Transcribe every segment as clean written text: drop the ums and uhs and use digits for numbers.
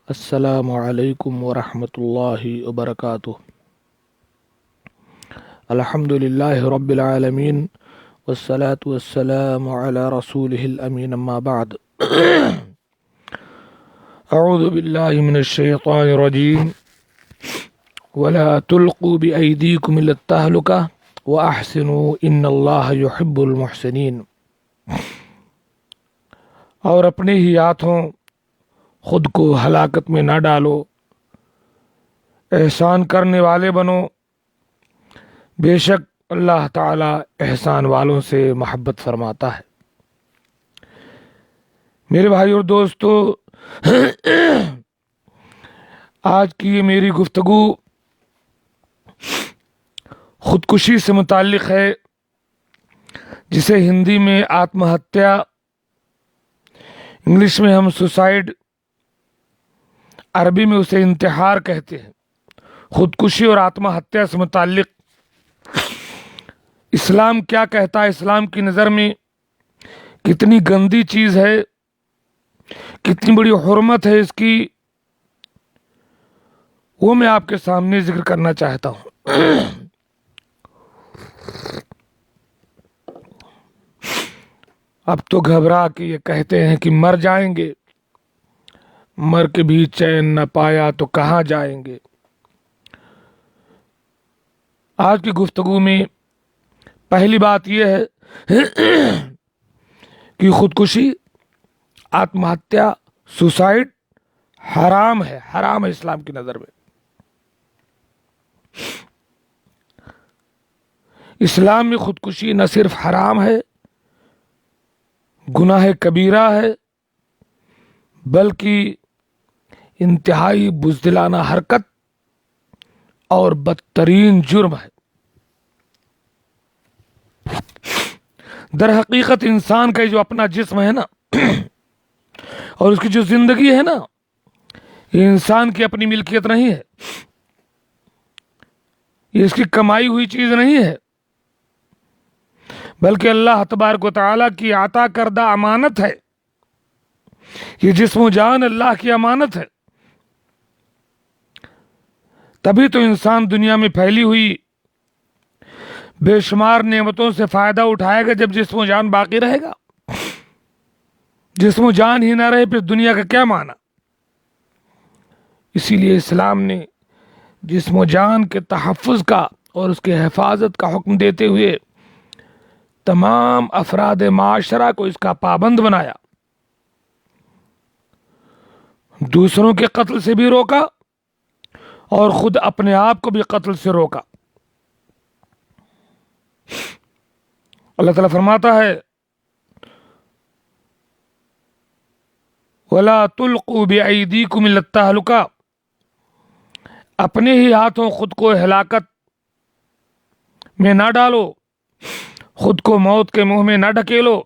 السلام علیکم ورحمۃ اللہ وبرکاتہ۔ الحمد للہ رب العالمین والصلاة والسلام علی رسولہ الامین، اما بعد۔ اعوذ باللہ من الشیطان الرجیم ولا تلقوا بأیدیکم الی التہلکہ واحسنوا ان اللہ یحب المحسنین۔ اور اپنے ہی ہاتھوں خود کو ہلاکت میں نہ ڈالو، احسان کرنے والے بنو، بے شک اللہ تعالی احسان والوں سے محبت فرماتا ہے۔ میرے بھائی اور دوستو، آج کی یہ میری گفتگو خودکشی سے متعلق ہے، جسے ہندی میں آتم ہتیا، انگلش میں ہم سوسائڈ، عربی میں اسے انتحار کہتے ہیں۔ خودکشی اور آتم ہتیا سے متعلق اسلام کیا کہتا ہے، اسلام کی نظر میں کتنی گندی چیز ہے، کتنی بڑی حرمت ہے اس کی، وہ میں آپ کے سامنے ذکر کرنا چاہتا ہوں۔ اب تو گھبرا کے یہ کہتے ہیں کہ مر جائیں گے، مر کے بھی چین نہ پایا تو کہاں جائیں گے۔ آج کی گفتگو میں پہلی بات یہ ہے کہ خودکشی، آتم ہتیا، سوسائڈ حرام ہے، حرام ہے اسلام کی نظر میں۔ اسلام میں خودکشی نہ صرف حرام ہے، گناہ کبیرہ ہے، بلکہ انتہائی بزدلانہ حرکت اور بدترین جرم ہے۔ در حقیقت انسان کا جو اپنا جسم ہے نا، اور اس کی جو زندگی ہے نا، یہ انسان کی اپنی ملکیت نہیں ہے، یہ اس کی کمائی ہوئی چیز نہیں ہے، بلکہ اللہ تبارک و تعالیٰ کی عطا کردہ امانت ہے۔ یہ جسم و جان اللہ کی امانت ہے، تبھی تو انسان دنیا میں پھیلی ہوئی بے شمار نعمتوں سے فائدہ اٹھائے گا جب جسم و جان باقی رہے گا۔ جسم و جان ہی نہ رہے پھر دنیا کا کیا معنی۔ اسی لیے اسلام نے جسم و جان کے تحفظ کا اور اس کے حفاظت کا حکم دیتے ہوئے تمام افراد معاشرہ کو اس کا پابند بنایا، دوسروں کے قتل سے بھی روکا اور خود اپنے آپ کو بھی قتل سے روکا۔ اللہ تعالیٰ فرماتا ہے وَلَا تُلْقُوا بِأَيْدِيكُمْ إِلَى التَّهْلُكَةِ، اپنے ہی ہاتھوں خود کو ہلاکت میں نہ ڈالو، خود کو موت کے منہ میں نہ ڈھکیلو۔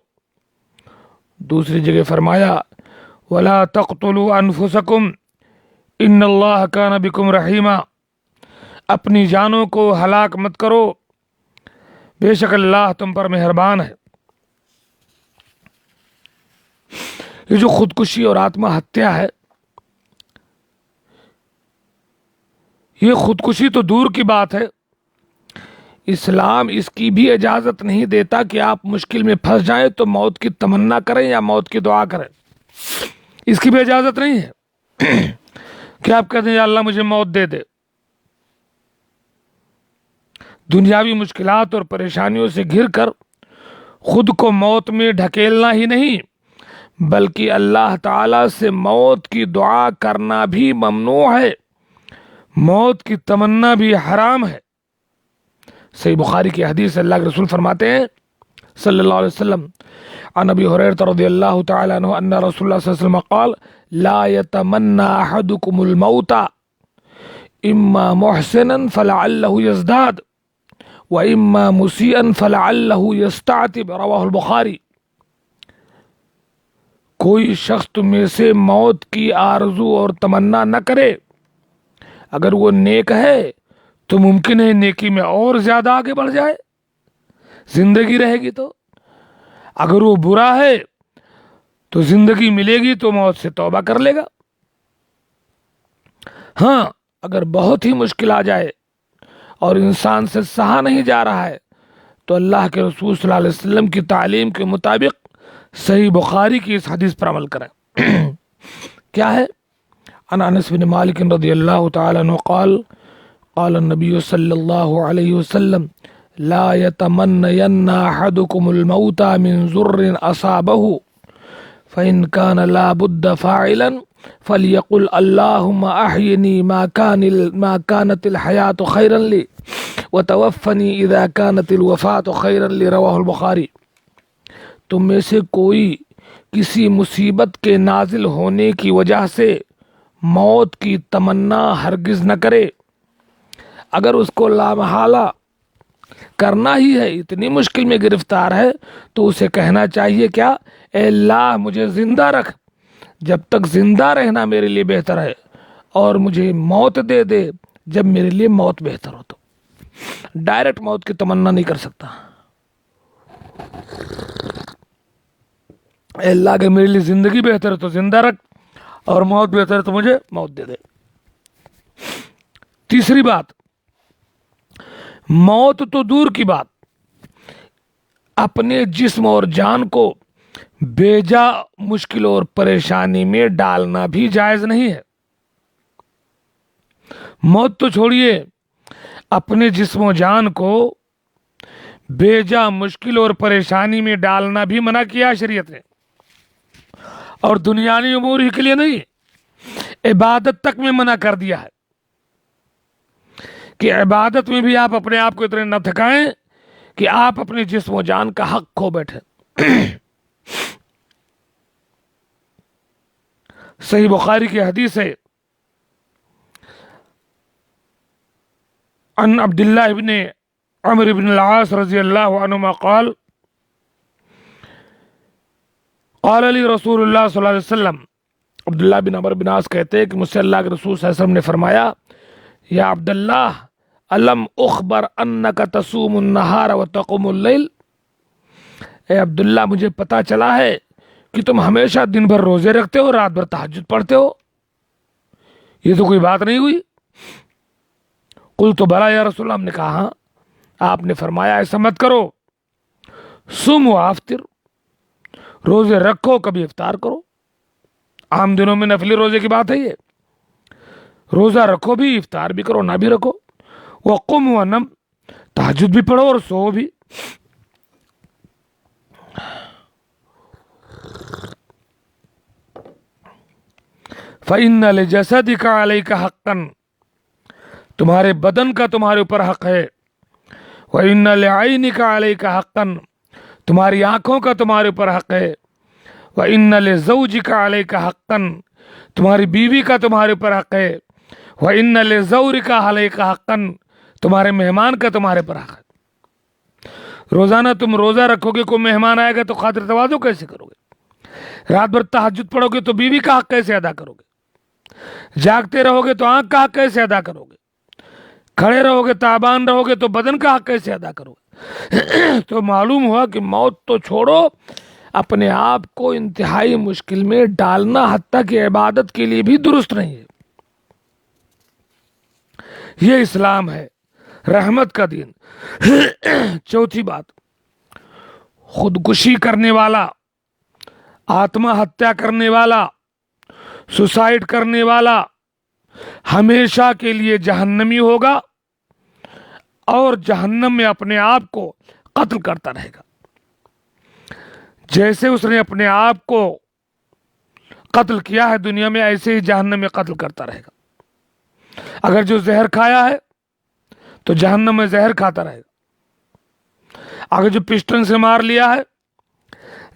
دوسری جگہ فرمایا وَلَا تَقْتُلُوا أَنفُسَكُمْ إِنَّ اللَّهَ كَانَ بِكُمْ رَحِيمًا، اپنی جانوں کو ہلاک مت کرو، بے شک اللہ تم پر مہربان ہے۔ یہ جو خودکشی اور آتم ہتیا ہے، یہ خودکشی تو دور کی بات ہے، اسلام اس کی بھی اجازت نہیں دیتا کہ آپ مشکل میں پھنس جائیں تو موت کی تمنا کریں یا موت کی دعا کریں، اس کی بھی اجازت نہیں ہے کہ آپ کہتے ہیں یا اللہ مجھے موت دے دے۔ دنیاوی مشکلات اور پریشانیوں سے گھر کر خود کو موت میں ڈھکیلنا ہی نہیں، بلکہ اللہ تعالیٰ سے موت کی دعا کرنا بھی ممنوع ہے، موت کی تمنا بھی حرام ہے۔ صحیح بخاری کی حدیث اللہ کے رسول فرماتے ہیں صلی اللہ علیہ وسلم، عن ابی ہریرہ رضی اللہ تعالی عنہ ان رسول اللہ صلی اللہ علیہ وسلم قال لا يتمنى احدكم الموت اما محسنا فلعله يزداد واما مسيئا فلعله يستعتب، رواہ البخاری۔ کوئی شخص تم میں سے موت کی آرزو اور تمنا نہ کرے، اگر وہ نیک ہے تو ممکن ہے نیکی میں اور زیادہ آگے بڑھ جائے، زندگی رہے گی تو، اگر وہ برا ہے تو زندگی ملے گی تو موت سے توبہ کر لے گا۔ ہاں اگر بہت ہی مشکل آ جائے اور انسان سے سہا نہیں جا رہا ہے تو اللہ کے رسول صلی اللہ علیہ وسلم کی تعلیم کے مطابق صحیح بخاری کی اس حدیث پر عمل کریں۔ کیا ہے؟ عن انس بن مالک رضی اللہ تعالی عنہ قال قال النبی صلی اللہ علیہ وسلم لا يتمنين احدكم الموت من ضر اصابه فإن كان لا بد فاعلا فليقل اللهم احيني ما كانت الحياة خيرا لي وتوفني اذا كانت الوفاة خيرا لي رواہ البخاری۔ تم میں سے کوئی کسی مصیبت کے نازل ہونے کی وجہ سے موت کی تمنا ہرگز نہ کرے، اگر اس کو لامحالہ کرنا ہی ہے، اتنی مشکل میں گرفتار ہے، تو اسے کہنا چاہیے کیا؟ اے اللہ مجھے زندہ رکھ جب تک زندہ رہنا میرے لیے بہتر ہے، اور مجھے موت دے دے جب میرے لیے موت بہتر ہو۔ تو ڈائریکٹ موت کی تمنا نہیں کر سکتا۔ اے اللہ اگر میرے لیے زندگی بہتر ہے تو زندہ رکھ، اور موت بہتر ہے تو مجھے موت دے دے۔ تیسری بات، موت تو دور کی بات، اپنے جسم اور جان کو بیجا مشکل اور پریشانی میں ڈالنا بھی جائز نہیں ہے۔ موت تو چھوڑیے، اپنے جسم و جان کو بیجا مشکل اور پریشانی میں ڈالنا بھی منع کیا شریعت نے، اور دنیاوی امور ہی کے لیے نہیں، عبادت تک میں منع کر دیا ہے کہ عبادت میں بھی آپ اپنے آپ کو اتنے نہ تھکائیں کہ آپ اپنے جسم و جان کا حق کھو بیٹھیں۔ صحیح بخاری کی حدیث ہے، عن عبداللہ ابن عمر بن العاص رضی اللہ عنہما قال قال علی رسول اللہ صلی اللہ علیہ وسلم، عبداللہ بن عمر بن عاص کہتے ہیں کہ مجھ سے اللہ کے رسول صلی اللہ علیہ وسلم نے فرمایا، یا عبداللہ علم اخبر انک تصوم النہار وتقوم اللیل، اے عبداللہ مجھے پتا چلا ہے کہ تم ہمیشہ دن بھر روزے رکھتے ہو، رات بھر تہجد پڑھتے ہو، یہ تو کوئی بات نہیں ہوئی۔ قلت بلا یا رسول اللہ، ہم نے کہا ہاں۔ آپ نے فرمایا ایسا مت کرو، صم و افطر، روزے رکھو کبھی افطار کرو۔ عام دنوں میں نفلی روزے کی بات ہے، یہ روزہ رکھو بھی، افطار بھی کرو، نہ بھی رکھو۔ وقم ونم، تہجد بھی پڑھو اور سو بھی۔ فَإِنَّ لِجَسَدِكَ عَلَيْكَ حَقًّا، تمہارے بدن کا تمہارے اوپر حق ہے۔ وَإِنَّ لِعَيْنِكَ عَلَيْكَ حَقًّا، تمہاری آنکھوں کا تمہارے اوپر حق ہے۔ وَإِنَّ لِزَوْجِكَ عَلَيْكَ حَقًّا، تمہاری بیوی کا تمہارے اوپر حق ہے۔ وَإِنَّ لِزَوْرِكَ عَلَيْكَ حَقًّا، تمہارے مہمان کا تمہارے پر حق ہے۔ روزانہ تم روزہ رکھو گے، کوئی مہمان آئے گا تو خاطر تواضع کیسے کرو گے؟ رات بھر تہجد پڑھو گے تو بیوی کا حق کیسے ادا کرو گے؟ جاگتے رہو گے تو آنکھ کا حق کیسے ادا کرو گے؟ کھڑے رہو گے، تابان رہو گے تو بدن کا حق کیسے ادا کرو گے؟ تو معلوم ہوا کہ موت تو چھوڑو، اپنے آپ کو انتہائی مشکل میں ڈالنا حتیٰ کہ عبادت کے لیے بھی درست نہیں ہے۔ یہ اسلام ہے، رحمت کا دین۔ چوتھی بات، خودکشی کرنے والا، آتما ہتیا کرنے والا، سوسائڈ کرنے والا ہمیشہ کے لیے جہنمی ہوگا، اور جہنم میں اپنے آپ کو قتل کرتا رہے گا۔ جیسے اس نے اپنے آپ کو قتل کیا ہے دنیا میں، ایسے ہی جہنم میں قتل کرتا رہے گا۔ اگر جو زہر کھایا ہے تو جہنم میں زہر کھاتا رہے گا، اگر جو پسٹن سے مار لیا ہے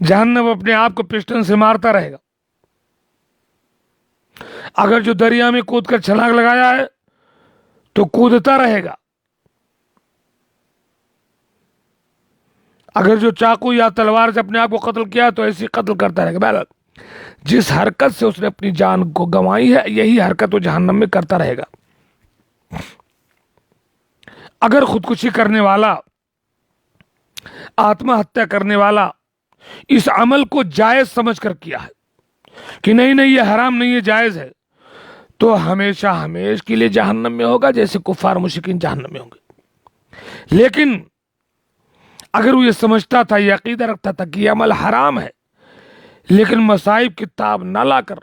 جہنم اپنے آپ کو پسٹن سے مارتا رہے گا، اگر جو دریا میں کود کر چھلانگ لگایا ہے تو کودتا رہے گا، اگر جو چاقو یا تلوار سے اپنے آپ کو قتل کیا تو ایسی قتل کرتا رہے گا۔ بہرحال جس حرکت سے اس نے اپنی جان کو گنوائی ہے، یہی حرکت وہ جہنم میں کرتا رہے گا۔ اگر خودکشی کرنے والا، آتما ہتیا کرنے والا اس عمل کو جائز سمجھ کر کیا ہے کہ نہیں یہ حرام نہیں ہے، جائز ہے، تو ہمیشہ ہمیش کے لیے جہنم میں ہوگا، جیسے کفار مشرکین جہنم میں ہوں گے۔ لیکن اگر وہ یہ سمجھتا تھا، یہ عقیدہ رکھتا تھا کہ یہ عمل حرام ہے، لیکن مصائب کی تاب نہ لا کر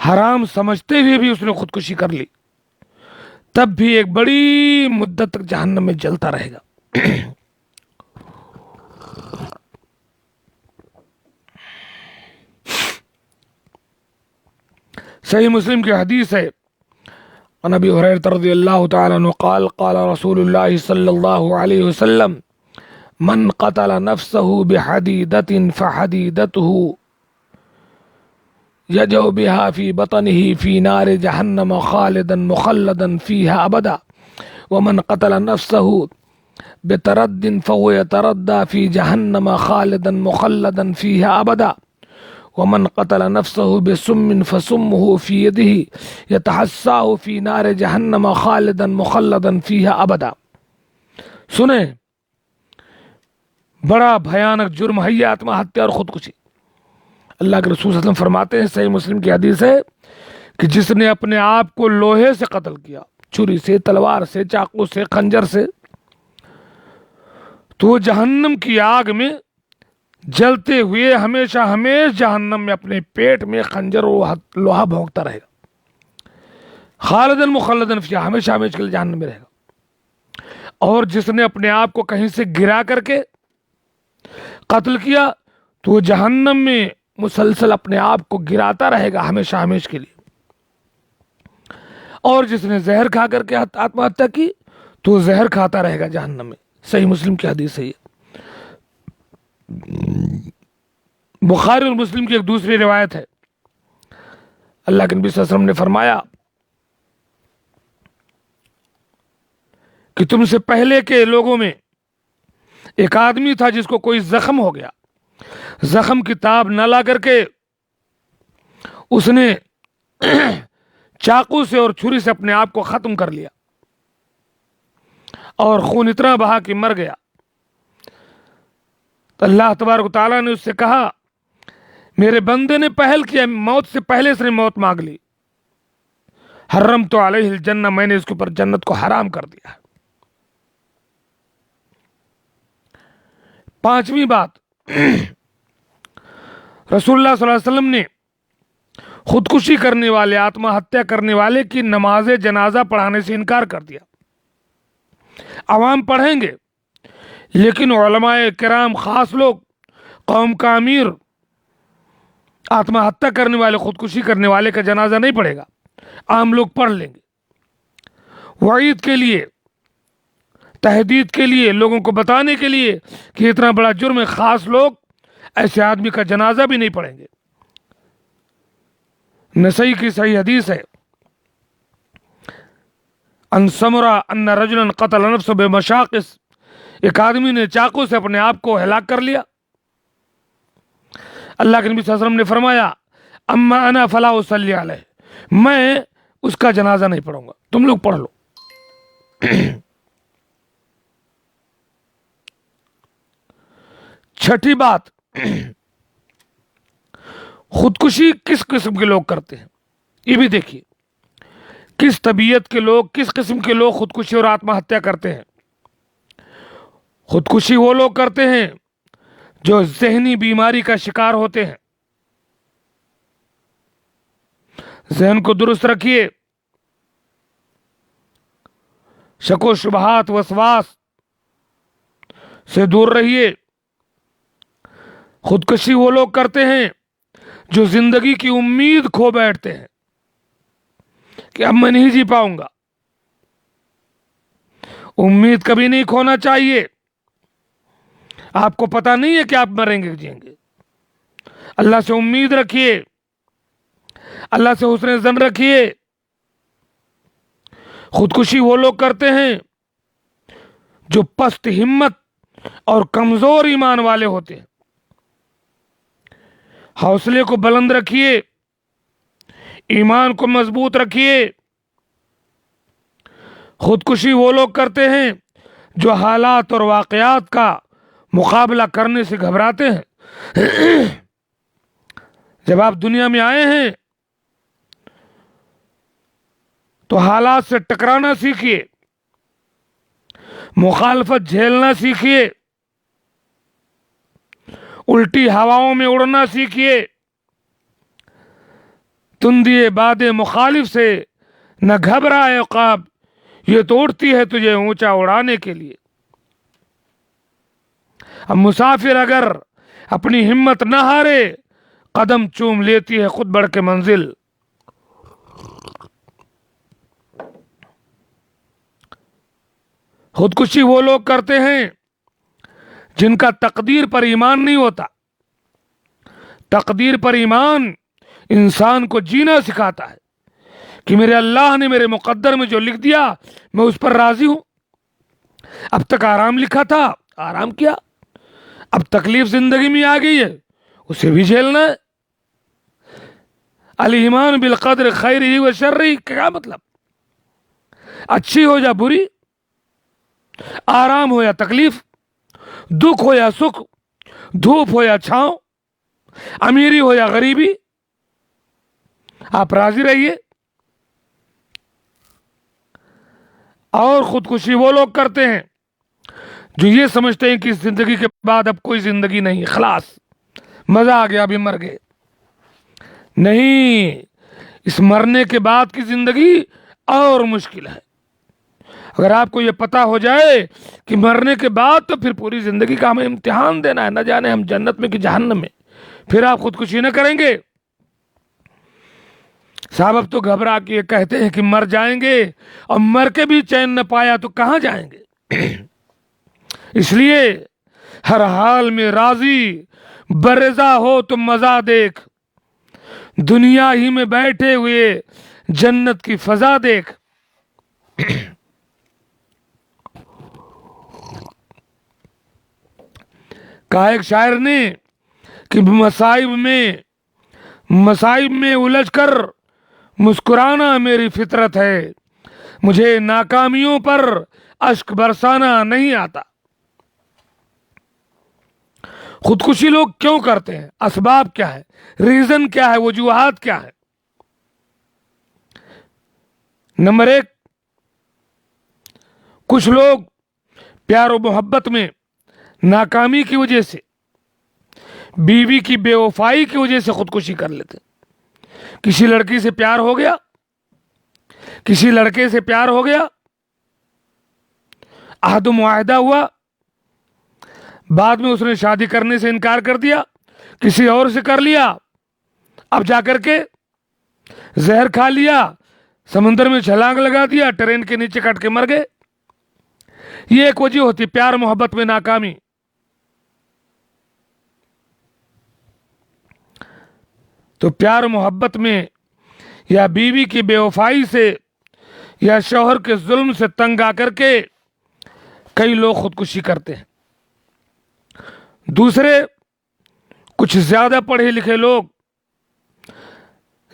حرام سمجھتے ہوئے بھی اس نے خودکشی کر لی، تب بھی ایک بڑی مدت تک جہنم میں جلتا رہے گا۔ صحیح مسلم کی حدیث ہے، عن ابی ہریرہ رضی اللہ تعالی عنہ قال قال رسول اللہ صلی اللہ علیہ وسلم من قتل نفسه بحدیدۃ فحدیدته یجو بها في بطنه في نار جہنم خالدا مخلدا فيها ابدا ومن قتل نفسه بترد فهو يتردى في جهنم خالدا مخلدا فيها ابدا ومن قتل نفسه بسم فسمه في يده يتحساه في نار جهنم خالدا مخلدا فيها ابدا۔ سنیں، بڑا بھیانک جرم ہے یہ آتما ہتیا اور خودکشی۔ اللہ کے رسول صلی اللہ علیہ وسلم فرماتے ہیں، صحیح مسلم کی حدیث ہے، کہ جس نے اپنے آپ کو لوہے سے قتل کیا، چھری سے، تلوار سے، چاقو سے، خنجر سے، تو وہ جہنم کی آگ میں جلتے ہوئے ہمیشہ ہمیش جہنم میں اپنے پیٹ میں خنجر و لوہا بھونکتا رہے گا، خالدن مخلدن فیہا، ہمیشہ ہمیش کے لیے جہنم میں رہے گا۔ اور جس نے اپنے آپ کو کہیں سے گرا کر کے قتل کیا، تو وہ جہنم میں مسلسل اپنے آپ کو گراتا رہے گا ہمیشہ ہمیش کے لیے۔ اور جس نے زہر کھا کر کے آتما ہتیا کی، تو وہ زہر کھاتا رہے گا جہنم میں۔ صحیح مسلم کی حدیث ہے یہ۔ بخاری اور مسلم کی ایک دوسری روایت ہے، اللہ کے نبی صلی اللہ علیہ وسلم نے فرمایا کہ تم سے پہلے کے لوگوں میں ایک آدمی تھا جس کو کوئی زخم ہو گیا، زخم کی تاب نہ لا کر کے اس نے چاقو سے اور چھری سے اپنے آپ کو ختم کر لیا، اور خون اتنا بہا کہ مر گیا۔ تو اللہ تبارک و تعالیٰ نے اس سے کہا، میرے بندے نے پہل کیا، موت سے پہلے اس نے موت مانگ لی، حرمت علیہ الجنہ، میں نے اس کے اوپر جنت کو حرام کر دیا۔ پانچویں بات، رسول اللہ صلی اللہ علیہ وسلم نے خودکشی کرنے والے، آتما ہتیا کرنے والے کی نماز جنازہ پڑھانے سے انکار کر دیا۔ عوام پڑھیں گے، لیکن علماء کرام، خاص لوگ، قوم کا امیر آتما ہتیا کرنے والے، خودکشی کرنے والے کا جنازہ نہیں پڑھے گا، عام لوگ پڑھ لیں گے، وعید کے لیے، تحدید کے لیے، لوگوں کو بتانے کے لیے کہ اتنا بڑا جرم ہے، خاص لوگ ایسے آدمی کا جنازہ بھی نہیں پڑھیں گے۔ نسائی کی صحیح حدیث ہے، ان سمرہ ان رجلا قتل نفسه بمشاقص، ایک آدمی نے چاقو سے اپنے آپ کو ہلاک کر لیا۔ اللہ کے نبی صلی اللہ علیہ وسلم نے فرمایا، اما انا فلا اصلی علیہ، میں اس کا جنازہ نہیں پڑھوں گا، تم لوگ پڑھ لو۔ چھٹی بات، خودکشی کس قسم کے لوگ کرتے ہیں، یہ بھی دیکھیے، کس طبیعت کے لوگ، کس قسم کے لوگ خودکشی اور آتما ہتیا کرتے ہیں۔ خودکشی وہ لوگ کرتے ہیں جو ذہنی بیماری کا شکار ہوتے ہیں۔ ذہن کو درست رکھیے، شک و شبہات، وسواس سے دور رہیے۔ خودکشی وہ لوگ کرتے ہیں جو زندگی کی امید کھو بیٹھتے ہیں کہ اب میں نہیں جی پاؤں گا۔ امید کبھی نہیں کھونا چاہیے، آپ کو پتہ نہیں ہے کہ آپ مریں گے جیئیں گے۔ اللہ سے امید رکھیے، اللہ سے حسن ظن رکھیے۔ خودکشی وہ لوگ کرتے ہیں جو پست ہمت اور کمزور ایمان والے ہوتے ہیں۔ حوصلے کو بلند رکھیے، ایمان کو مضبوط رکھیے۔ خودکشی وہ لوگ کرتے ہیں جو حالات اور واقعات کا مقابلہ کرنے سے گھبراتے ہیں۔ جب آپ دنیا میں آئے ہیں تو حالات سے ٹکرانا سیکھیے، مخالفت جھیلنا سیکھیے، الٹی ہواؤں میں اڑنا سیکھیے، تندیے باد مخالف سے نہ گھبرائے عقاب، یہ تو اڑتی ہے تجھے اونچا اڑانے کے لیے۔ اب مسافر اگر اپنی ہمت نہ ہارے، قدم چوم لیتی ہے خود بڑھ کے منزل۔ خودکشی وہ لوگ کرتے ہیں جن کا تقدیر پر ایمان نہیں ہوتا۔ تقدیر پر ایمان انسان کو جینا سکھاتا ہے کہ میرے اللہ نے میرے مقدر میں جو لکھ دیا میں اس پر راضی ہوں۔ اب تک آرام لکھا تھا، آرام کیا، اب تکلیف زندگی میں آ گئی ہے، اسے بھی جھیلنا ہے۔ الایمان بالقدر خیرہ و شرہ، کیا مطلب؟ اچھی ہو یا بری، آرام ہو یا تکلیف، دکھ ہو یا سکھ، دھوپ ہو یا چھاؤں، امیری ہو یا غریبی، آپ راضی رہیے۔ اور خودکشی وہ لوگ کرتے ہیں جو یہ سمجھتے ہیں کہ اس زندگی کے بعد اب کوئی زندگی نہیں، خلاص مزہ آ گیا، ابھی مر گئے۔ نہیں، اس مرنے کے بعد کی زندگی اور مشکل ہے۔ اگر آپ کو یہ پتا ہو جائے کہ مرنے کے بعد تو پھر پوری زندگی کا ہمیں امتحان دینا ہے، نہ جانے ہم جنت میں کہ جہنم میں، پھر آپ خودکشی نہ کریں گے۔ صاحب اب تو گھبرا کے کہتے ہیں کہ مر جائیں گے، اور مر کے بھی چین نہ پایا تو کہاں جائیں گے؟ اس لیے ہر حال میں راضی برضا ہو تو مزہ دیکھ، دنیا ہی میں بیٹھے ہوئے جنت کی فضا دیکھ۔ کہا ایک شاعر نے کہ مصائب میں الجھ کر مسکرانا میری فطرت ہے، مجھے ناکامیوں پر اشک برسانا نہیں آتا۔ خودکشی لوگ کیوں کرتے ہیں؟ اسباب کیا ہے؟ ریزن کیا ہے؟ وجوہات کیا ہے؟ نمبر ایک، کچھ لوگ پیار و محبت میں ناکامی کی وجہ سے، بیوی کی بے وفائی کی وجہ سے خودکشی کر لیتے ہیں۔ کسی لڑکی سے پیار ہو گیا، کسی لڑکے سے پیار ہو گیا، عہد و معاہدہ ہوا، بعد میں اس نے شادی کرنے سے انکار کر دیا، کسی اور سے کر لیا، اب جا کر کے زہر کھا لیا، سمندر میں چھلانگ لگا دیا، ٹرین کے نیچے کٹ کے مر گئے۔ یہ ایک وجہ ہوتی پیار محبت میں ناکامی۔ تو پیار محبت میں، یا بیوی کی بے وفائی سے، یا شوہر کے ظلم سے تنگ آ کر کے کئی لوگ خودکشی کرتے ہیں۔ دوسرے، کچھ زیادہ پڑھے لکھے لوگ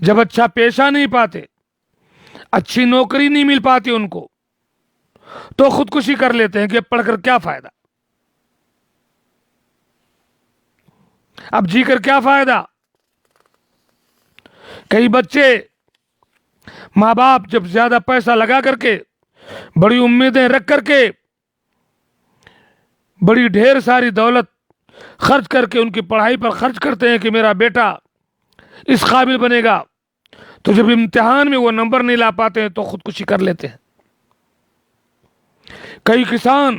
جب اچھا پیشہ نہیں پاتے، اچھی نوکری نہیں مل پاتی ان کو، تو خودکشی کر لیتے ہیں کہ پڑھ کر کیا فائدہ، اب جی کر کیا فائدہ۔ کئی بچے، ماں باپ جب زیادہ پیسہ لگا کر کے، بڑی امیدیں رکھ کر کے، بڑی ڈھیر ساری دولت خرچ کر کے ان کی پڑھائی پر خرچ کرتے ہیں کہ میرا بیٹا اس قابل بنے گا، تو جب امتحان میں وہ نمبر نہیں لا پاتے ہیں تو خودکشی کر لیتے ہیں۔ کئی کسان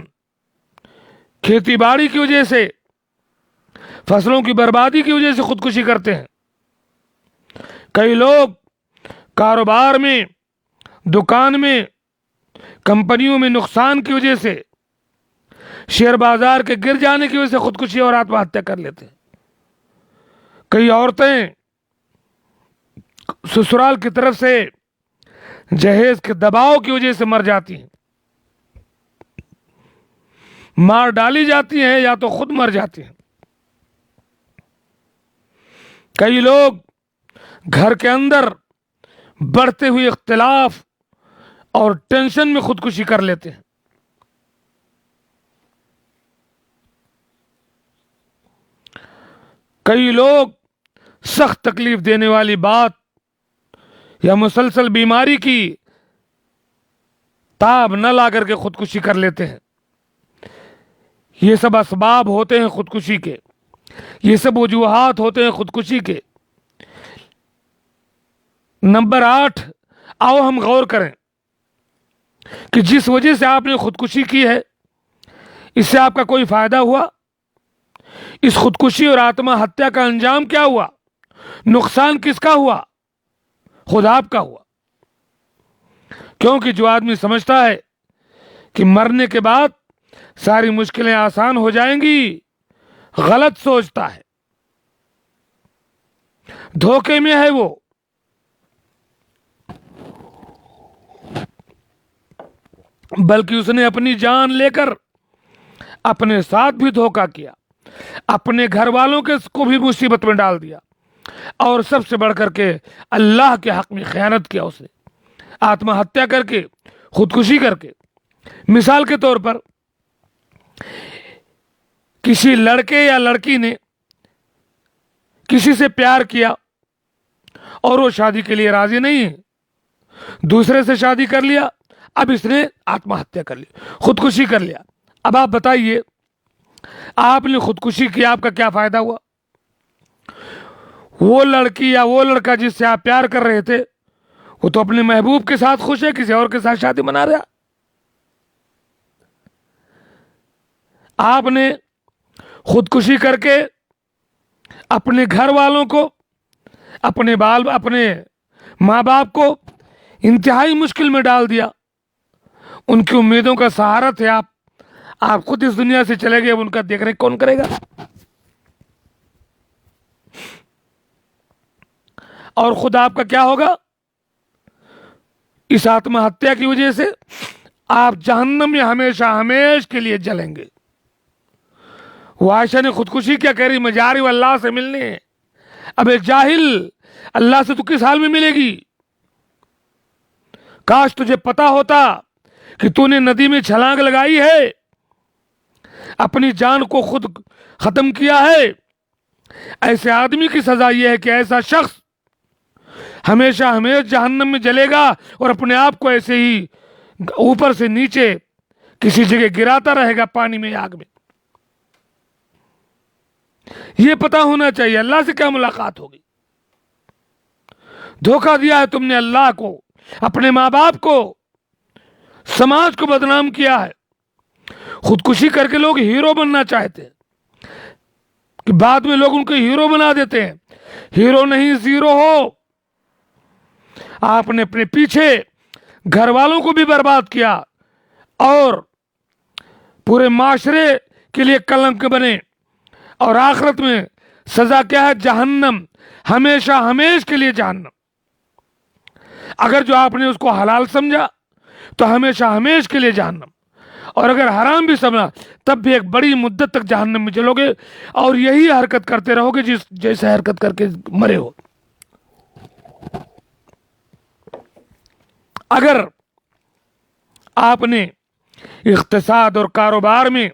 کھیتی باڑی کی وجہ سے، فصلوں کی بربادی کی وجہ سے خودکشی کرتے ہیں۔ کئی لوگ کاروبار میں، دکان میں، کمپنیوں میں نقصان کی وجہ سے، شیئر بازار کے گر جانے کی وجہ سے خودکشی اور آتم ہتیا کر لیتے ہیں۔ کئی عورتیں سسرال کی طرف سے جہیز کے دباؤ کی وجہ سے مر جاتی ہیں، مار ڈالی جاتی ہیں یا تو خود مر جاتی ہیں۔ کئی لوگ گھر کے اندر بڑھتے ہوئے اختلاف اور ٹینشن میں خودکشی کر لیتے ہیں۔ کئی لوگ سخت تکلیف دینے والی بات یا مسلسل بیماری کی تاب نہ لا کر کے خودکشی کر لیتے ہیں. یہ سب اسباب ہوتے ہیں خودکشی کے، یہ سب وجوہات ہوتے ہیں خودکشی کے. نمبر 8، آؤ ہم غور کریں کہ جس وجہ سے آپ نے خودکشی کی ہے اس سے آپ کا کوئی فائدہ ہوا؟ اس خودکشی اور آتما ہتیا کا انجام کیا ہوا؟ نقصان کس کا ہوا؟ خود آپ کا ہوا. کیونکہ جو آدمی سمجھتا ہے کہ مرنے کے بعد ساری مشکلیں آسان ہو جائیں گی، غلط سوچتا ہے، دھوکے میں ہے وہ. بلکہ اس نے اپنی جان لے کر اپنے ساتھ بھی دھوکہ کیا، اپنے گھر والوں کو بھی مصیبت میں ڈال دیا، اور سب سے بڑھ کر کے اللہ کے حق میں خیانت کیا. اس نے آتما ہتیا کر کے، خودکشی کر کے. مثال کے طور پر کسی لڑکے یا لڑکی نے کسی سے پیار کیا اور وہ شادی کے لیے راضی نہیں ہے، دوسرے سے شادی کر لیا، اب اس نے آتما ہتیا کر لی، خودکشی کر لیا. اب آپ بتائیے، آپ نے خودکشی کی، آپ کا کیا فائدہ ہوا؟ وہ لڑکی یا وہ لڑکا جس سے آپ پیار کر رہے تھے وہ تو اپنے محبوب کے ساتھ خوش ہے، کسی اور کے ساتھ شادی منا رہا. آپ نے خودکشی کر کے اپنے گھر والوں کو، اپنے ماں باپ کو انتہائی مشکل میں ڈال دیا. ان کی امیدوں کا سہارا تھے آپ خود اس دنیا سے چلے گئے، اب ان کا دیکھ ریکھ کون کرے گا؟ اور خود آپ کا کیا ہوگا؟ اس آتما ہتیا کی وجہ سے آپ جہنم میں ہمیشہ ہمیش کے لیے جلیں گے. وہ عائشہ نے خودکشی کیا کہہ رہی؟ میں جا رہی ہوں اللہ سے ملنے. اب جاہل، اللہ سے تو کس حال میں ملے گی؟ کاش تجھے پتا ہوتا کہ تو نے ندی میں چھلانگ لگائی ہے، اپنی جان کو خود ختم کیا ہے. ایسے آدمی کی سزا یہ ہے کہ ایسا شخص ہمیشہ ہمیشہ جہنم میں جلے گا اور اپنے آپ کو ایسے ہی اوپر سے نیچے کسی جگہ گراتا رہے گا، پانی میں، آگ میں. یہ پتا ہونا چاہیے اللہ سے کیا ملاقات ہوگی. دھوکہ دیا ہے تم نے اللہ کو، اپنے ماں باپ کو، سماج کو بدنام کیا ہے. خودکشی کر کے لوگ ہیرو بننا چاہتے ہیں کہ بعد میں لوگ ان کو ہیرو بنا دیتے ہیں. ہیرو نہیں، زیرو ہو. آپ نے اپنے پیچھے گھر والوں کو بھی برباد کیا اور پورے معاشرے کے لیے کلنک بنے، اور آخرت میں سزا کیا ہے؟ جہنم، ہمیشہ ہمیش کے لیے جہنم. اگر جو آپ نے اس کو حلال سمجھا تو ہمیشہ ہمیش کے لیے جہنم، اور اگر حرام بھی سمجھا تب بھی ایک بڑی مدت تک جہنم میں جلو گے، اور یہی حرکت کرتے رہو گے جیسے حرکت کر کے مرے ہو. اگر آپ نے اقتصاد اور کاروبار میں،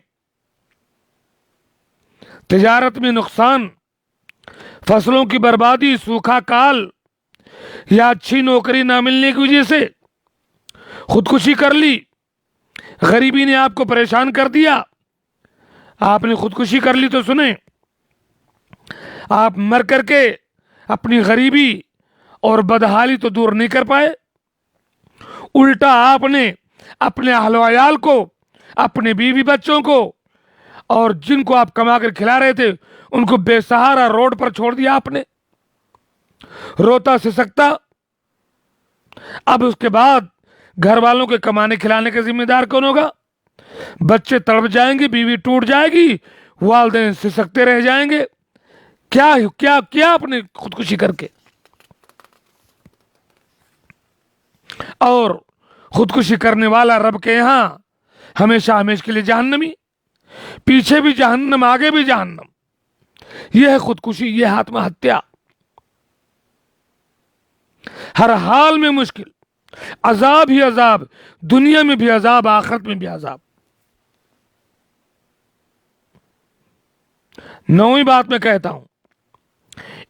تجارت میں نقصان، فصلوں کی بربادی، سوکھا کال، یا اچھی نوکری نہ ملنے کی وجہ سے خودکشی کر لی، غریبی نے آپ کو پریشان کر دیا، آپ نے خودکشی کر لی، تو سنیں، آپ مر کر کے اپنی غریبی اور بدحالی تو دور نہیں کر پائے، الٹا آپ نے اپنے اہل و عیال کو، اپنے بیوی بچوں کو، اور جن کو آپ کما کر کھلا رہے تھے ان کو بے سہارا روڈ پر چھوڑ دیا آپ نے، روتا سسکتا. اب اس کے بعد گھر والوں کے کمانے کھلانے کا ذمہ دار کون ہوگا؟ بچے تڑپ جائیں گے، بیوی ٹوٹ جائے گی، والدین سسکتے رہ جائیں گے. کیا کیا کیا آپ نے خودکشی کر کے؟ اور خودکشی کرنے والا رب کے یہاں ہمیشہ ہمیشہ کے لیے جہنمی، پیچھے بھی جہنم، آگے بھی جہنم. یہ ہے خودکشی، یہ ہے آتما ہتیا. ہر حال میں مشکل، عذاب ہی عذاب، دنیا میں بھی عذاب، آخرت میں بھی عذاب. 9ویں بات میں کہتا ہوں،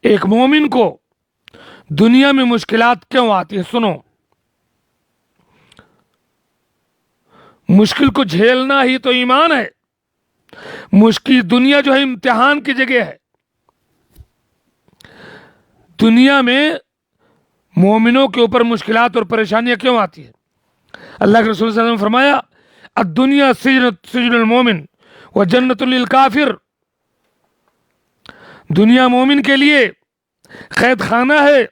ایک مومن کو دنیا میں مشکلات کیوں آتی ہے؟ سنو، مشکل کو جھیلنا ہی تو ایمان ہے. مشکل دنیا جو ہے امتحان کی جگہ ہے. دنیا میں مومنوں کے اوپر مشکلات اور پریشانیاں کیوں آتی ہیں؟ اللہ کے رسول صلی اللہ علیہ وسلم نے فرمایا الدنیا سجن المومن و جنت للکافر. دنیا مومن کے لیے قید خانہ ہے،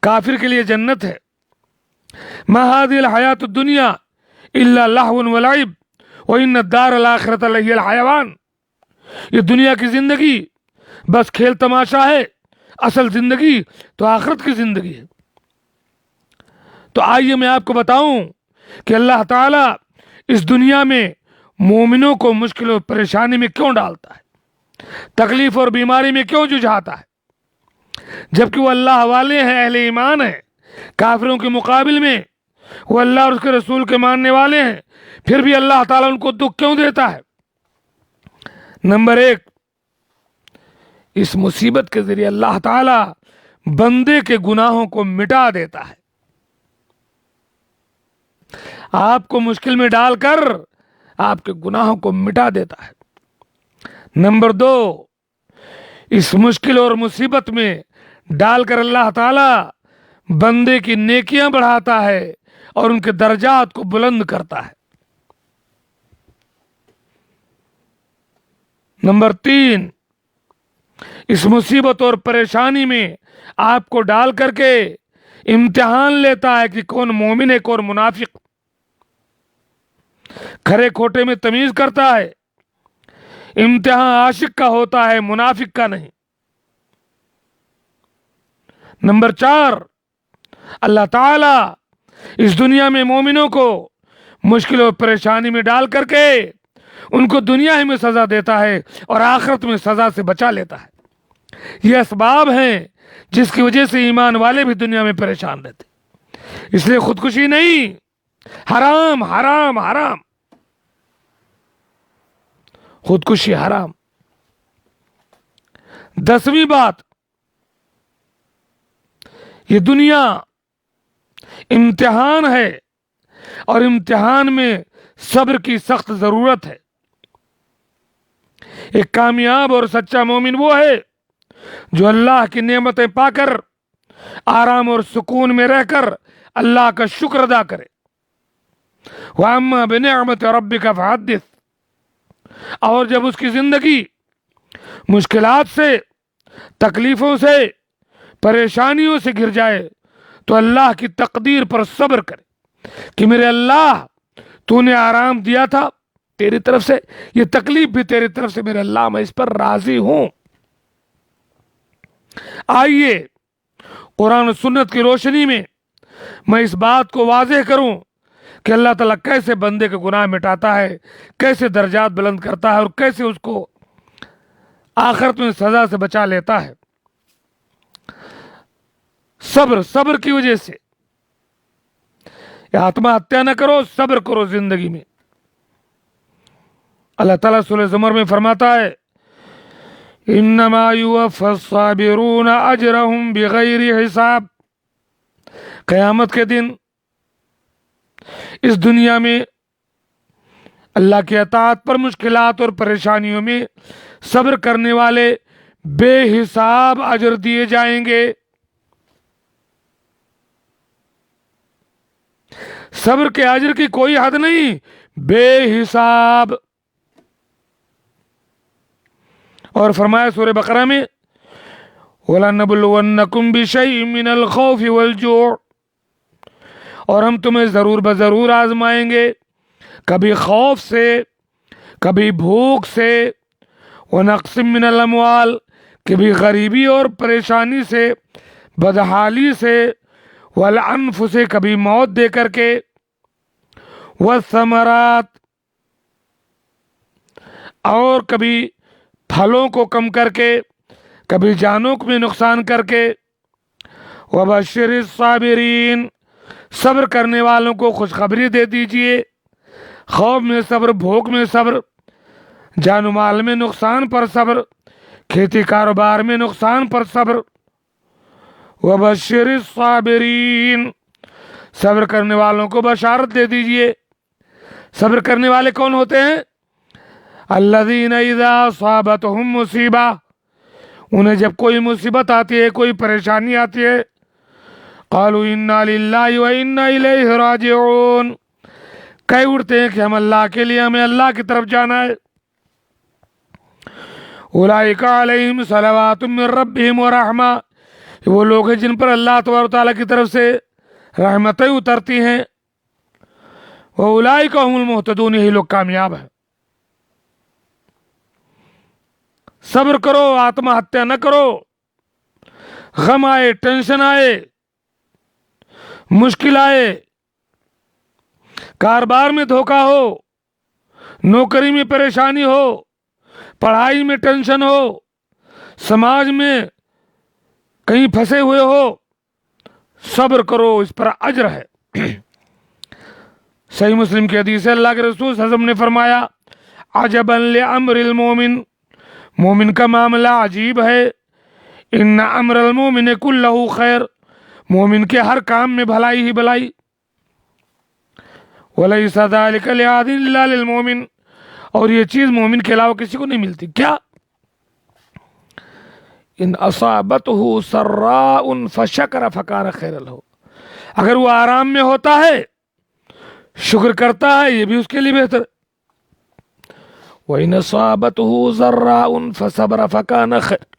کافر کے لیے جنت ہے. ما هذه الحیات الدنیا الا لہو ولعب وان الدار الاخرۃ لہی الحیوان. یہ دنیا کی زندگی بس کھیل تماشا ہے، اصل زندگی تو آخرت کی زندگی ہے. تو آئیے میں آپ کو بتاؤں کہ اللہ تعالیٰ اس دنیا میں مومنوں کو مشکل و پریشانی میں کیوں ڈالتا ہے، تکلیف اور بیماری میں کیوں جھاتا ہے، جبکہ وہ اللہ والے ہیں، اہل ایمان ہیں. کافروں کے مقابل میں وہ اللہ اور اس کے رسول کے ماننے والے ہیں، پھر بھی اللہ تعالیٰ ان کو دکھ کیوں دیتا ہے؟ نمبر ایک، اس مصیبت کے ذریعے اللہ تعالیٰ بندے کے گناہوں کو مٹا دیتا ہے. آپ کو مشکل میں ڈال کر آپ کے گناہوں کو مٹا دیتا ہے. نمبر دو، اس مشکل اور مصیبت میں ڈال کر اللہ تعالیٰ بندے کی نیکیاں بڑھاتا ہے اور ان کے درجات کو بلند کرتا ہے. نمبر تین، اس مصیبت اور پریشانی میں آپ کو ڈال کر کے امتحان لیتا ہے کہ کون مومن ہے کون منافق. کھرے کھوٹے میں تمیز کرتا ہے. امتحان عاشق کا ہوتا ہے، منافق کا نہیں. نمبر چار، اللہ تعالیٰ اس دنیا میں مومنوں کو مشکل اور پریشانی میں ڈال کر کے ان کو دنیا ہی میں سزا دیتا ہے اور آخرت میں سزا سے بچا لیتا ہے. یہ اسباب ہیں جس کی وجہ سے ایمان والے بھی دنیا میں پریشان رہتے. اس لیے خودکشی نہیں، حرام حرام حرام، خودکشی حرام. 10ویں بات، یہ دنیا امتحان ہے اور امتحان میں صبر کی سخت ضرورت ہے. ایک کامیاب اور سچا مومن وہ ہے جو اللہ کی نعمتیں پا کر آرام اور سکون میں رہ کر اللہ کا شکر ادا کرے. وَأَمَّا بِنِعْمَةِ رَبِّكَ فَحَدِّثْ. اور جب اس کی زندگی مشکلات سے، تکلیفوں سے، پریشانیوں سے گر جائے تو اللہ کی تقدیر پر صبر کرے کہ میرے اللہ تو نے آرام دیا تھا تیری طرف سے، یہ تکلیف بھی تیری طرف سے، میرے اللہ میں اس پر راضی ہوں. آئیے قرآن و سنت کی روشنی میں میں اس بات کو واضح کروں کہ اللہ تعالیٰ کیسے بندے کے گناہ مٹاتا ہے، کیسے درجات بلند کرتا ہے اور کیسے اس کو آخرت میں سزا سے بچا لیتا ہے. صبر کی وجہ سے. آتما ہتیا نہ کرو، صبر کرو زندگی میں. اللہ تعالیٰ سورہ زمر میں فرماتا ہے انما یوفی الصابرون اجرہم بغیر حساب. قیامت کے دن اس دنیا میں اللہ کی اطاعت پر مشکلات اور پریشانیوں میں صبر کرنے والے بے حساب اجر دیے جائیں گے. صبر کے اجر کی کوئی حد نہیں، بے حساب. اور فرمایا سورہ بقرہ میں وَلَنَبْلُوَنَّكُمْ بِشَيْءٍ مِّنَ الْخَوْفِ وَالْجُوعِ. اور ہم تمہیں ضرور بضرور آزمائیں گے، کبھی خوف سے، کبھی بھوک سے، وَنَقْصٍ مِّنَ الْأَمْوَالِ، کبھی غریبی اور پریشانی سے، بدحالی سے، وَالْأَنفُسِ، کبھی موت دے کر کے، وَالثَّمَرَاتِ، اور کبھی پھلوں کو کم کر کے، کبھی جانوں میں نقصان کر کے. وَبَشِّرِ الصَّابِرِينَ، صبر کرنے والوں کو خوشخبری دے دیجئے. خوف میں صبر، بھوک میں صبر، جان و مال میں نقصان پر صبر، کھیتی کاروبار میں نقصان پر صبر. وَبَشِّرِ الصَّابِرِينَ، صبر کرنے والوں کو بشارت دے دیجئے. صبر کرنے والے کون ہوتے ہیں؟ الذین اذا اصابتہم مصیبہ، انہیں جب کوئی مصیبت آتی ہے، کوئی پریشانی آتی ہے، قالوا انا للہ و انا الیہ راجعون، کہہ اٹھتے ہیں کہ ہم اللہ کے لیے، ہمیں اللہ کی طرف جانا ہے۔ اولئک علیہم صلوات من ربہم ورحمہ، وہ لوگ ہیں جن پر اللہ تبارک و تعالیٰ کی طرف سے رحمتیں اترتی ہیں۔ واولئک هم المہتدون، یہی لوگ کامیاب ہیں۔ صبر کرو، آتما ہتیا نہ کرو، غم آئے، ٹینشن آئے، مشکل آئے، کاروبار میں دھوکہ ہو، نوکری میں پریشانی ہو، پڑھائی میں ٹینشن ہو، سماج میں کہیں پھنسے ہوئے ہو، صبر کرو، اس پر اجر ہے۔ صحیح مسلم کی حدیث ہے، اللہ کے رسول صلی اللہ علیہ وسلم نے فرمایا عجبا لامر المومن، مومن کا معاملہ عجیب ہے، ان امر المومن کلہ خیر، مومن کے ہر کام میں بھلائی ہی بھلائی، ولیس ذلک لأحد الا للمومن، اور یہ چیز مومن کے علاوہ کسی کو نہیں ملتی۔ کیا؟ ان اصابتہ سراء فشکر فکان خیرا لہ، اگر وہ آرام میں ہوتا ہے، شکر کرتا ہے، یہ بھی اس کے لیے بہتر۔ وَإِنْ أَصَابَتْهُ ضَرَّاءٌ فَصَبَرَ فَكَانَ خَيْرًا،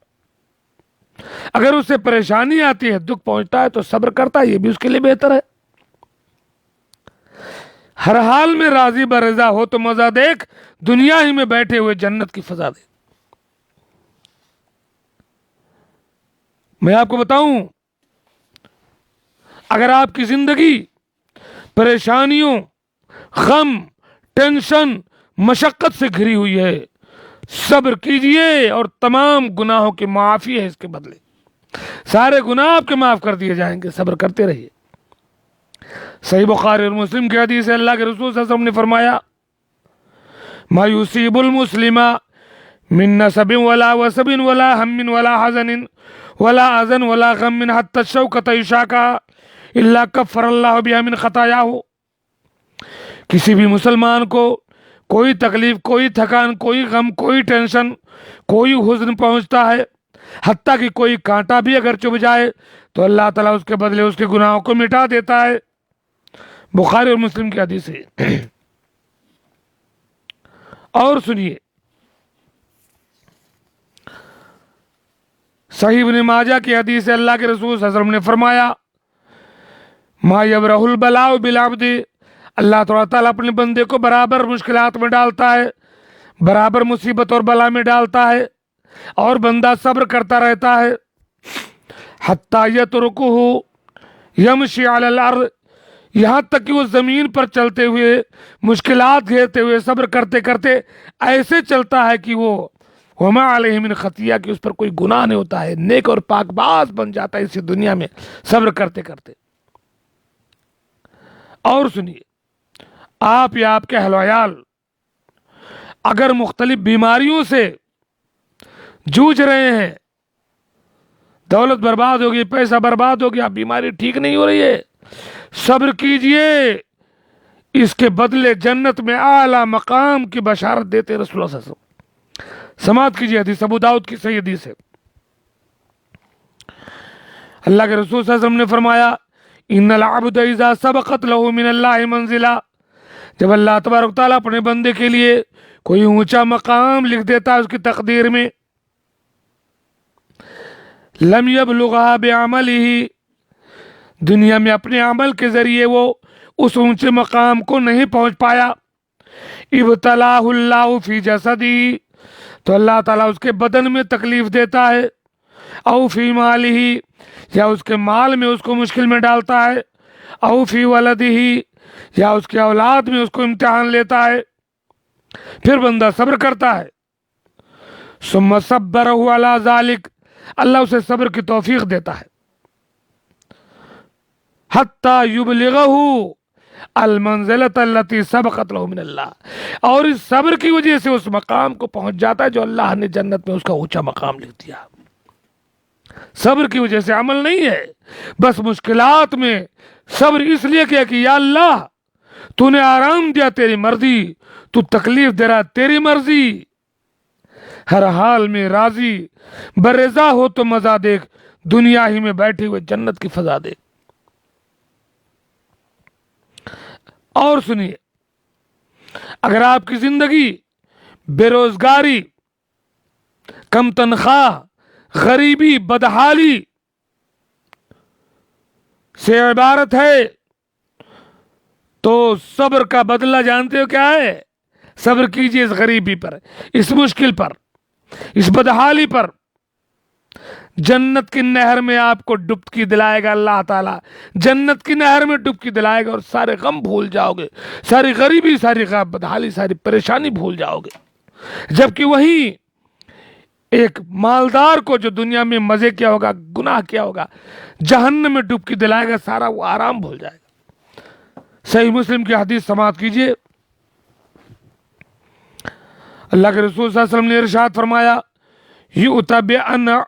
اگر اسے پریشانی آتی ہے، دکھ پہنچتا ہے تو صبر کرتا ہے، یہ بھی اس کے لیے بہتر ہے۔ ہر حال میں راضی برضا ہو تو مزہ دیکھ، دنیا ہی میں بیٹھے ہوئے جنت کی فضا دیکھ۔ میں آپ کو بتاؤں، اگر آپ کی زندگی پریشانیوں، غم، ٹینشن، مشقت سے گھری ہوئی ہے، صبر کیجئے، اور تمام گناہوں کی معافی ہے اس کے بدلے، سارے گناہ آپ کے معاف کر دیے جائیں گے، صبر کرتے رہیے۔ صحیح بخاری اور مسلم کی حدیث ہے، اللہ کے رسول صلی اللہ علیہ وسلم نے فرمایا ما یصیب المسلم من نصب ولا وصب ولا ہم ولا حزن ولا اذن ولا غم حتى الشوکۃ یشاکها الا کفر اللہ بها من خطایاہ، کسی بھی مسلمان کو کوئی تکلیف، کوئی تھکان، کوئی غم، کوئی ٹینشن، کوئی حزن پہنچتا ہے، حتیٰ کہ کوئی کانٹا بھی اگر چبھ جائے تو اللہ تعالیٰ اس کے بدلے اس کے گناہوں کو مٹا دیتا ہے۔ بخاری اور مسلم کی حدیث ہے۔ اور سنیے، صحیح ابن ماجہ کی حدیث ہے، اللہ کے رسول صلی اللہ علیہ وسلم نے فرمایا ما یبرح البلاء بالعبد، اللہ تعالیٰ اپنے بندے کو برابر مشکلات میں ڈالتا ہے، برابر مصیبت اور بلا میں ڈالتا ہے، اور بندہ صبر کرتا رہتا ہے، حتیٰ یترکہ یمشی علی الارض، یہاں تک کہ وہ زمین پر چلتے ہوئے، مشکلات گھیرتے ہوئے، صبر کرتے کرتے ایسے چلتا ہے کہ وہ وما علیہ من خطیہ، کہ اس پر کوئی گناہ نہیں ہوتا ہے، نیک اور پاک باز بن جاتا ہے اسی دنیا میں صبر کرتے کرتے۔ اور سنیے، آپ یا آپ کے اہل و عیال اگر مختلف بیماریوں سے جوجھ رہے ہیں، دولت برباد ہوگی، پیسہ برباد ہو گیا، بیماری ٹھیک نہیں ہو رہی ہے، صبر کیجئے، اس کے بدلے جنت میں اعلیٰ مقام کی بشارت دیتے رسول اللہ صلی اللہ علیہ وسلم۔ سماعت کیجئے، حدیث ابو داؤد کی صحیح حدیث ہے، اللہ کے رسول صلی اللہ علیہ وسلم نے فرمایا ان العبد اذا سبقت له من اللہ منزلہ، جب اللہ تبارک تعالیٰ اپنے بندے کے لیے کوئی اونچا مقام لکھ دیتا ہے اس کی تقدیر میں، لم یبلغها بعملہ، دنیا میں اپنے عمل کے ذریعے وہ اس اونچے مقام کو نہیں پہنچ پایا، ابتلاہ اللہ فی جسدہ، تو اللہ تعالیٰ اس کے بدن میں تکلیف دیتا ہے، او فی مالہ، یا اس کے مال میں اس کو مشکل میں ڈالتا ہے، او فی ولدہ، یا اس کے اولاد میں اس کو امتحان لیتا ہے، پھر بندہ صبر کرتا ہے، ثم صبرہ علی ذلک، اللہ اسے صبر کی توفیق دیتا ہے، حتی یبلغہ المنزلۃ التی سبقت له من اللہ، اور اس صبر کی وجہ سے اس مقام کو پہنچ جاتا ہے جو اللہ نے جنت میں اس کا اونچا مقام لکھ دیا۔ صبر کی وجہ سے عمل نہیں ہے، بس مشکلات میں صبر اس لیے کیا کہ یا اللہ تو نے آرام دیا تیری مرضی، تو تکلیف دے رہا تیری مرضی، ہر حال میں راضی برضا ہو تو مزہ دیکھ، دنیا ہی میں بیٹھے ہوئے جنت کی فضا دیکھ۔ اور سنیے، اگر آپ کی زندگی بے روزگاری، کم تنخواہ، غریبی، بدحالی سے عبارت ہے تو صبر کا بدلہ جانتے ہو کیا ہے؟ صبر کیجئے اس غریبی پر، اس مشکل پر، اس بدحالی پر۔ جنت کی نہر میں آپ کو ڈبکی دلائے گا اللہ تعالیٰ، جنت کی نہر میں ڈبکی دلائے گا اور سارے غم بھول جاؤ گے، ساری غریبی، ساری بدحالی، ساری پریشانی بھول جاؤ گے۔ جبکہ وہی ایک مالدار کو جو دنیا میں مزے کیا ہوگا، گناہ کیا ہوگا، جہنم میں ڈبکی دلائے گا، سارا وہ آرام بھول جائے گا۔ صحیح مسلم کی حدیث سماعت کیجئے، اللہ کے رسول صلی اللہ علیہ وسلم نے ارشاد فرمایا، یؤتی بأنعم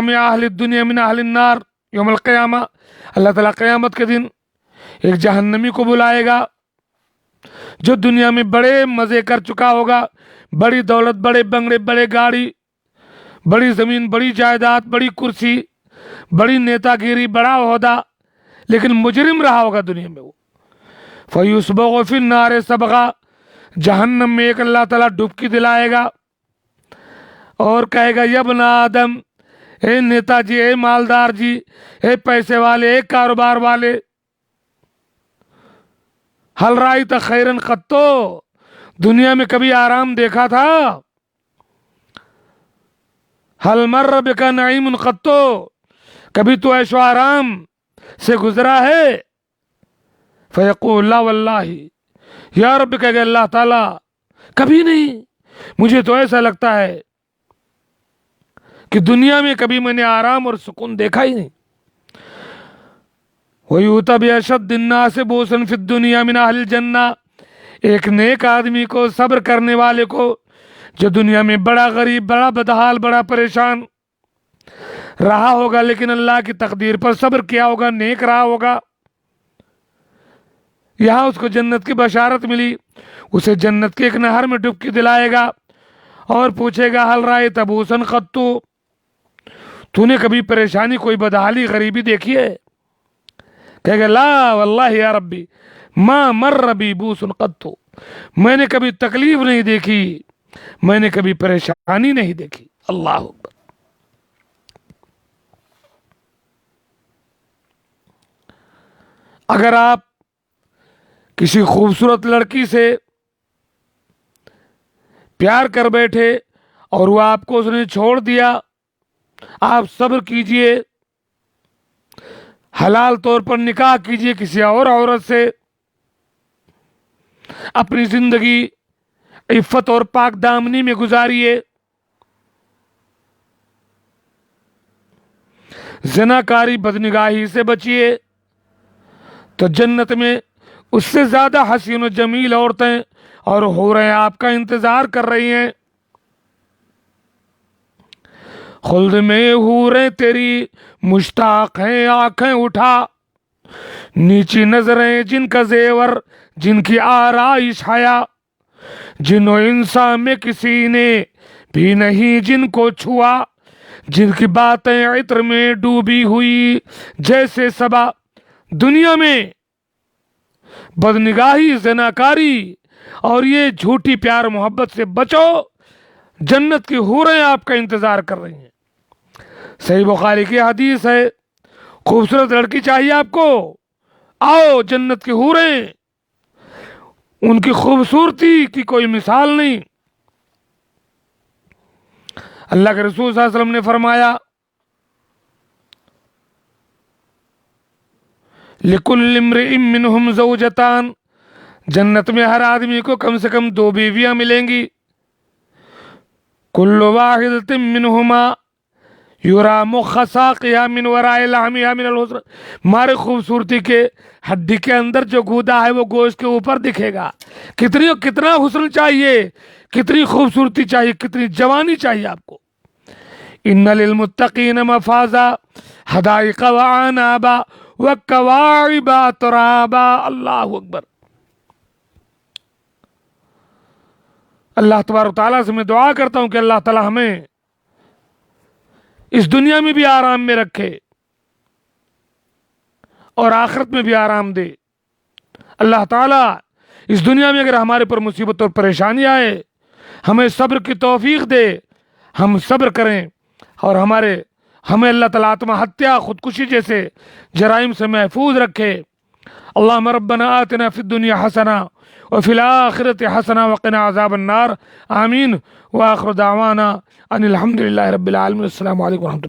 اہل الدنیا من اہل النار یوم القیامہ، اللہ تعالیٰ قیامت کے دن ایک جہنمی کو بلائے گا جو دنیا میں بڑے مزے کر چکا ہوگا، بڑی دولت، بڑے بنگلے، بڑے گاڑی، بڑی زمین، بڑی جائیداد، بڑی کرسی، بڑی نیتا گیری، بڑا عہدہ، لیکن مجرم رہا ہوگا دنیا میں وہ۔ فَيُسْبَغُ فِي النَّارِ سَبْغًا، جہنم میں ایک اللہ تعالیٰ ڈبکی دلائے گا اور کہے گا، یا ابن آدم، اے نیتا جی، اے مالدار جی، اے پیسے والے، اے کاروبار والے، حل رأیت خیرن قطو، دنیا میں کبھی آرام دیکھا تھا؟ حل مر بک نعیم قطو، کبھی تو عیش و آرام سے گزرا ہے؟ فیقول لا واللہ، یا رب، کہے گا اللہ تعالیٰ کبھی نہیں، مجھے تو ایسا لگتا ہے کہ دنیا میں کبھی میں نے آرام اور سکون دیکھا ہی نہیں۔ وَيُؤْتَى بِأَشَدِّ النَّاسِ بُؤْسًا فِي الدُّنْيَا مِنْ أَهْلِ الْجَنَّةِ، ایک نیک آدمی کو، صبر کرنے والے کو، جو دنیا میں بڑا غریب، بڑا بدحال، بڑا پریشان رہا ہوگا، لیکن اللہ کی تقدیر پر صبر کیا ہوگا، نیک رہا ہوگا، یہاں اس کو جنت کی بشارت ملی، اسے جنت کے ایک نہر میں ڈبکی دلائے گا اور پوچھے گا، حل رأیت بؤسا قط، تو نے کبھی پریشانی، کوئی بدحالی، غریبی دیکھی ہے؟ کہے گا، لا واللہ یا ربی ما مر بی بؤس قط، میں نے کبھی تکلیف نہیں دیکھی، میں نے کبھی پریشانی نہیں دیکھی۔ اللہ اکبر۔ اگر آپ کسی خوبصورت لڑکی سے پیار کر بیٹھے اور وہ آپ کو اس نے چھوڑ دیا، آپ صبر کیجئے، حلال طور پر نکاح کیجئے کسی اور عورت سے، اپنی زندگی عفت اور پاک دامنی میں گزاریے، زناکاری، بدنگاہی سے بچیے، تو جنت میں اس سے زیادہ حسین و جمیل عورتیں اور حوریں آپ کا انتظار کر رہی ہیں۔ خلد میں حوریں تیری مشتاق ہیں، آنکھیں اٹھا، نیچی نظریں جن کا زیور، جن کی آرائش حیا، جن و انسان میں کسی نے بھی نہیں جن کو چھوا، جن کی باتیں عطر میں ڈوبی ہوئی جیسے صبا۔ دنیا میں بدنگاہی، زناکاری اور یہ جھوٹی پیار محبت سے بچو، جنت کی حوریں آپ کا انتظار کر رہی ہیں۔ صحیح بخاری کی حدیث ہے، خوبصورت لڑکی چاہیے آپ کو، آؤ جنت کی حوریں، ان کی خوبصورتی کی کوئی مثال نہیں۔ اللہ کے رسول صلی اللہ علیہ وسلم نے فرمایا، لِكُلِّ امْرِئٍ مِّنْهُمْ زَوْجَتَانِ، جنت میں ہر آدمی کو کم سے کم 2 بیویاں ملیں گی، كُلُّ وَاحِدَةٍ مِّنْهُمَا يُرَى مُخَّ سَاقِهَا مِنْ وَرَاءِ لَحْمِهَا مِنَ الْحُسْنِ، ہمارے خوبصورتی کے ہڈی کے اندر جو گودا ہے وہ گوشت کے اوپر دکھے گا۔ کتنا حسن چاہیے، کتنی خوبصورتی چاہیے، کتنی جوانی چاہیے آپ کو۔ إِنَّ لِلْمُتَّقِينَ مَفَازًا حَدَائِقَ وَأَعْنَابًا وکواعب اترابا۔ اللہ اکبر۔ اللہ تبارک و تعالیٰ سے میں دعا کرتا ہوں کہ اللہ تعالیٰ ہمیں اس دنیا میں بھی آرام میں رکھے اور آخرت میں بھی آرام دے۔ اللہ تعالیٰ اس دنیا میں اگر ہمارے پر مصیبت اور پریشانی آئے ہمیں صبر کی توفیق دے، ہم صبر کریں، اور ہمیں اللہ تعالیٰ آتما ہتیا، خودکشی جیسے جرائم سے محفوظ رکھے۔ اللہم ربنا آتنا فی الدنیا حسنہ وفی الآخرۃ حسنہ وقنا عذاب النار۔ آمین۔ وآخر دعوانا ان الحمد للہ رب العالمین۔ السلام علیکم ورحمۃ اللہ۔